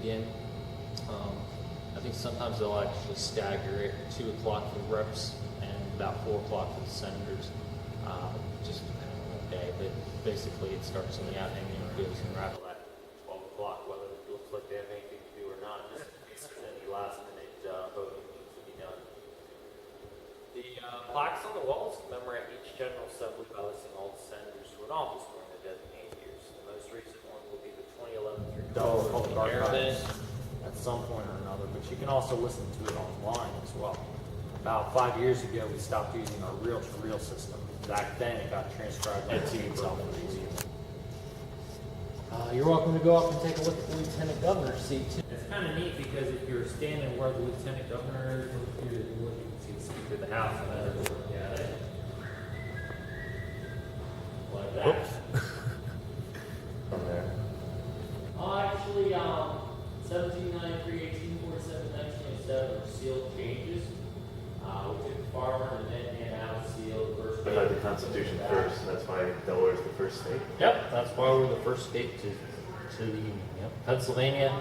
begin. I think sometimes they'll actually stagger it, 2 o'clock for reps and about 4 o'clock for the senators, just depending on the day. But basically it starts in the afternoon and goes unravel at 12 o'clock, whether it looks like they have anything to do or not, just in case there's any last minute voting needs to be done. The plaques on the walls commemorate each General Assembly by listing all the senators who were in office during the designated years. The most recent one will be the 2011 Delaware Public Archives at some point or another, but you can also listen to it online as well. About 5 years ago, we stopped using our reel-to-reel system. Back then, it got transcribed into itself. You're welcome to go up and take a look at the Lieutenant Governor's seat, too. It's kind of neat because if you're standing where the Lieutenant Governor is, you can see the Speaker of the House and then look at it. Like that. Oops. From there. Actually, 1793, 1847, 1907 are sealed changes. We took the farmer and then hand out a seal, the first. They had the Constitution first, and that's why Delaware is the first state. Yep, that's why we're the first state to the Union. Yep. Pennsylvania,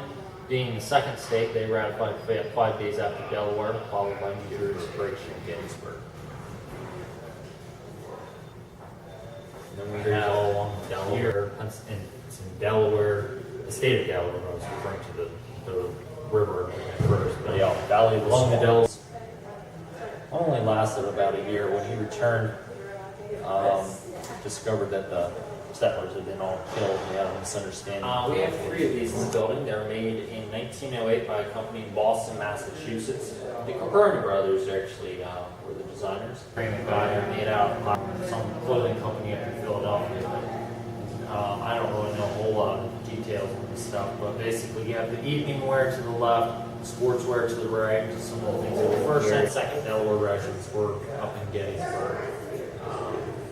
being the second state, they ratified 5 days after Delaware, followed by New Jersey, and Gettysburg. Then we have all along Delaware, and it's in Delaware, the state of Delaware. I was referring to the river first, but yeah, Valley along the Delaware. Only lasted about a year. When he returned, discovered that the settlers had been all killed. We had a misunderstanding. We have 3 of these in the building. They were made in 1908 by a company in Boston, Massachusetts. The Caperna brothers actually were the designers. Framing guy made out of some clothing company up in Philadelphia. I don't really know a whole lot of details on this stuff, but basically you have the evening wear to the left, sportswear to the right, some of the things. The first and second Delaware regiments were up in Gettysburg.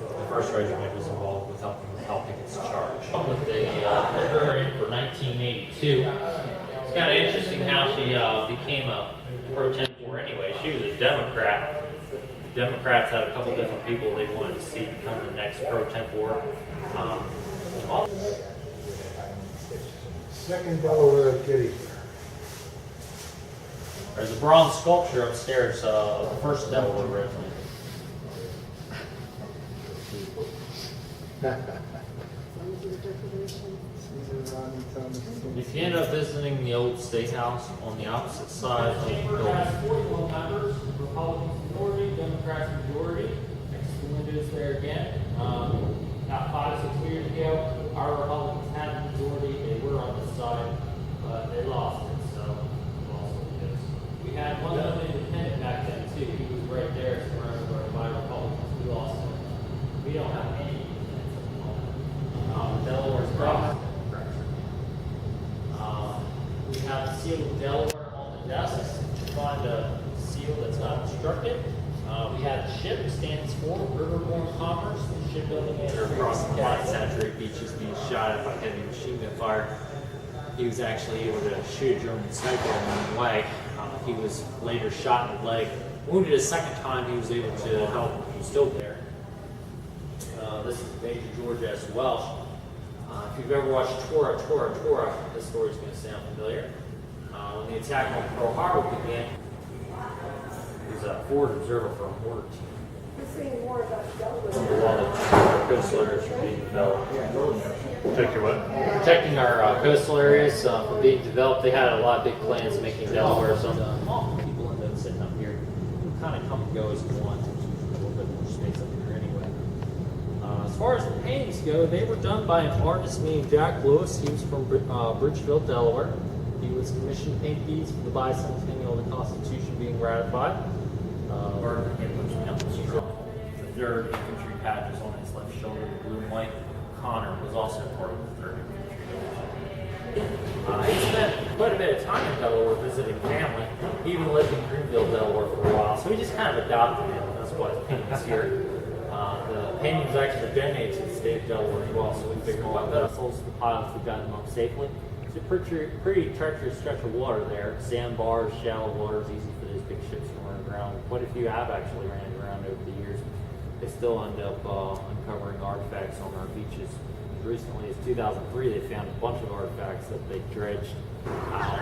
The first regiment was involved with helping its charge. With the her in for 1982. It's kind of interesting how she became a pro tempore anyway. She was a Democrat. The Democrats had a couple different people they wanted to see become the next pro tempore. Second Delaware Gettysburg. There's a bronze sculpture upstairs of the first Delaware regiment. If you end up visiting the old State House on the opposite side of the building, 41 members, Republicans majority, Democrats majority. Next to the windows there again. About 5 or 6 years ago, our Republicans had the majority. They were on this side, but they lost it. So also this. We had one other independent back then too. He was right there, surrounded by Republicans. We lost him. We don't have any independents at the moment. Delaware's cross. We have the seal of Delaware on the desk. You find a seal that's not obstructed. We have the ship stands for Riverborne Commerce, the shipbuilding and across the line, saturated beaches being shot at by heavy machine gun fire. He was actually able to shoot a German sniper along the way. He was later shot in the leg. Wounded a second time, he was able to help. He was still there. This is Major George S. Welsh. If you've ever watched Tora, this story is going to sound familiar. When the attack on Pearl Harbor began, he was a forward observer for a mortar team. You're saying more about Delaware. While the coastal areas were being developed. Protect your what? Protecting our coastal areas from being developed. They had a lot of big plans of making Delaware some people end up sitting up here. You kind of come and go as you want. There's a little bit more space up here anyway. As far as the paintings go, they were done by an artist named Jack Lewis. He was from Bridgeville, Delaware. He was commissioned to paint these for the bicentennial of the Constitution being ratified. The 3rd Infantry patch is on his left shoulder, the blue and white. Connor was also part of the 3rd Infantry. He spent quite a bit of time in Delaware visiting family. He even lived in Greenville, Delaware for a while, so we just kind of adopted him. That's why his painting's here. The painting was actually donated to the state of Delaware as well, so we figured what vessels, the pilots, we got them up safely. It's a pretty treacherous stretch of water there. Sandbars, shallow water is easy for these big ships to run aground. Quite a few have actually ran aground over the years. They still end up uncovering artifacts on our beaches. As recently as 2003, they found a bunch of artifacts that they dredged out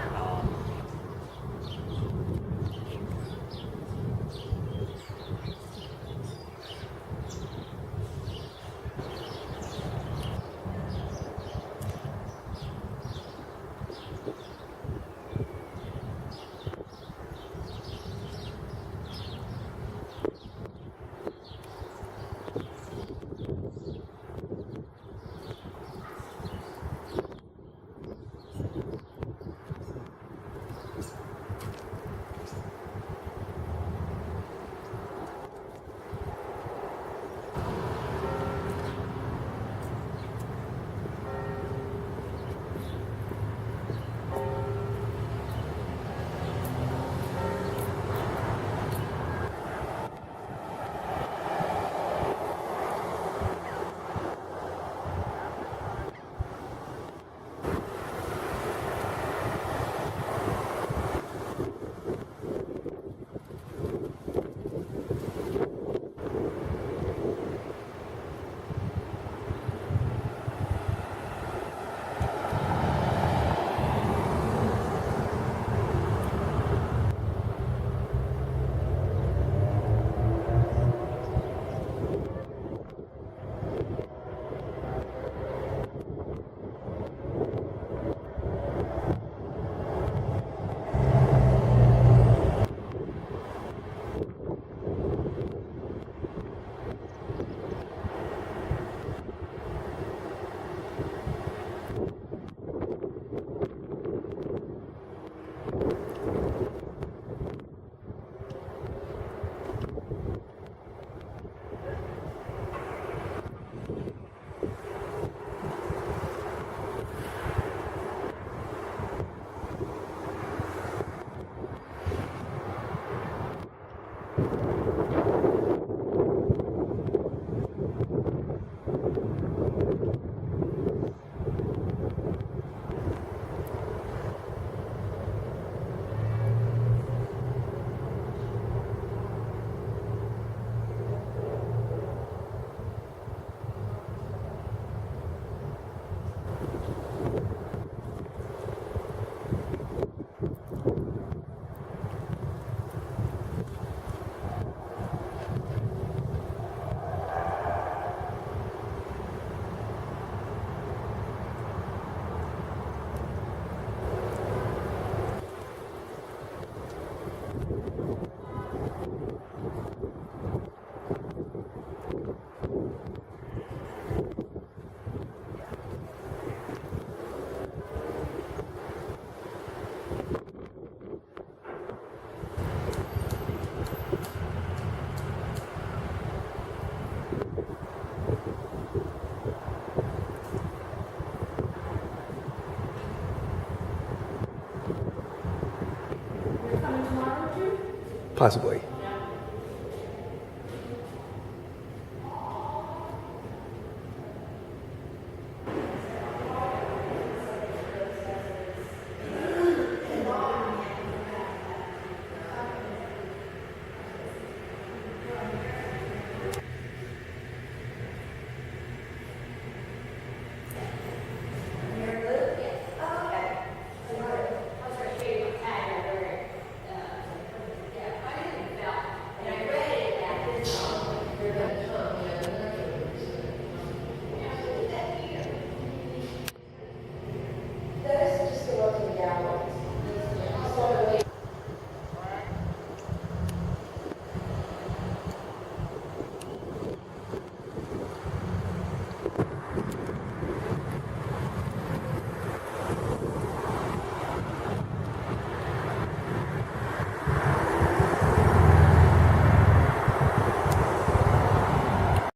Possibly.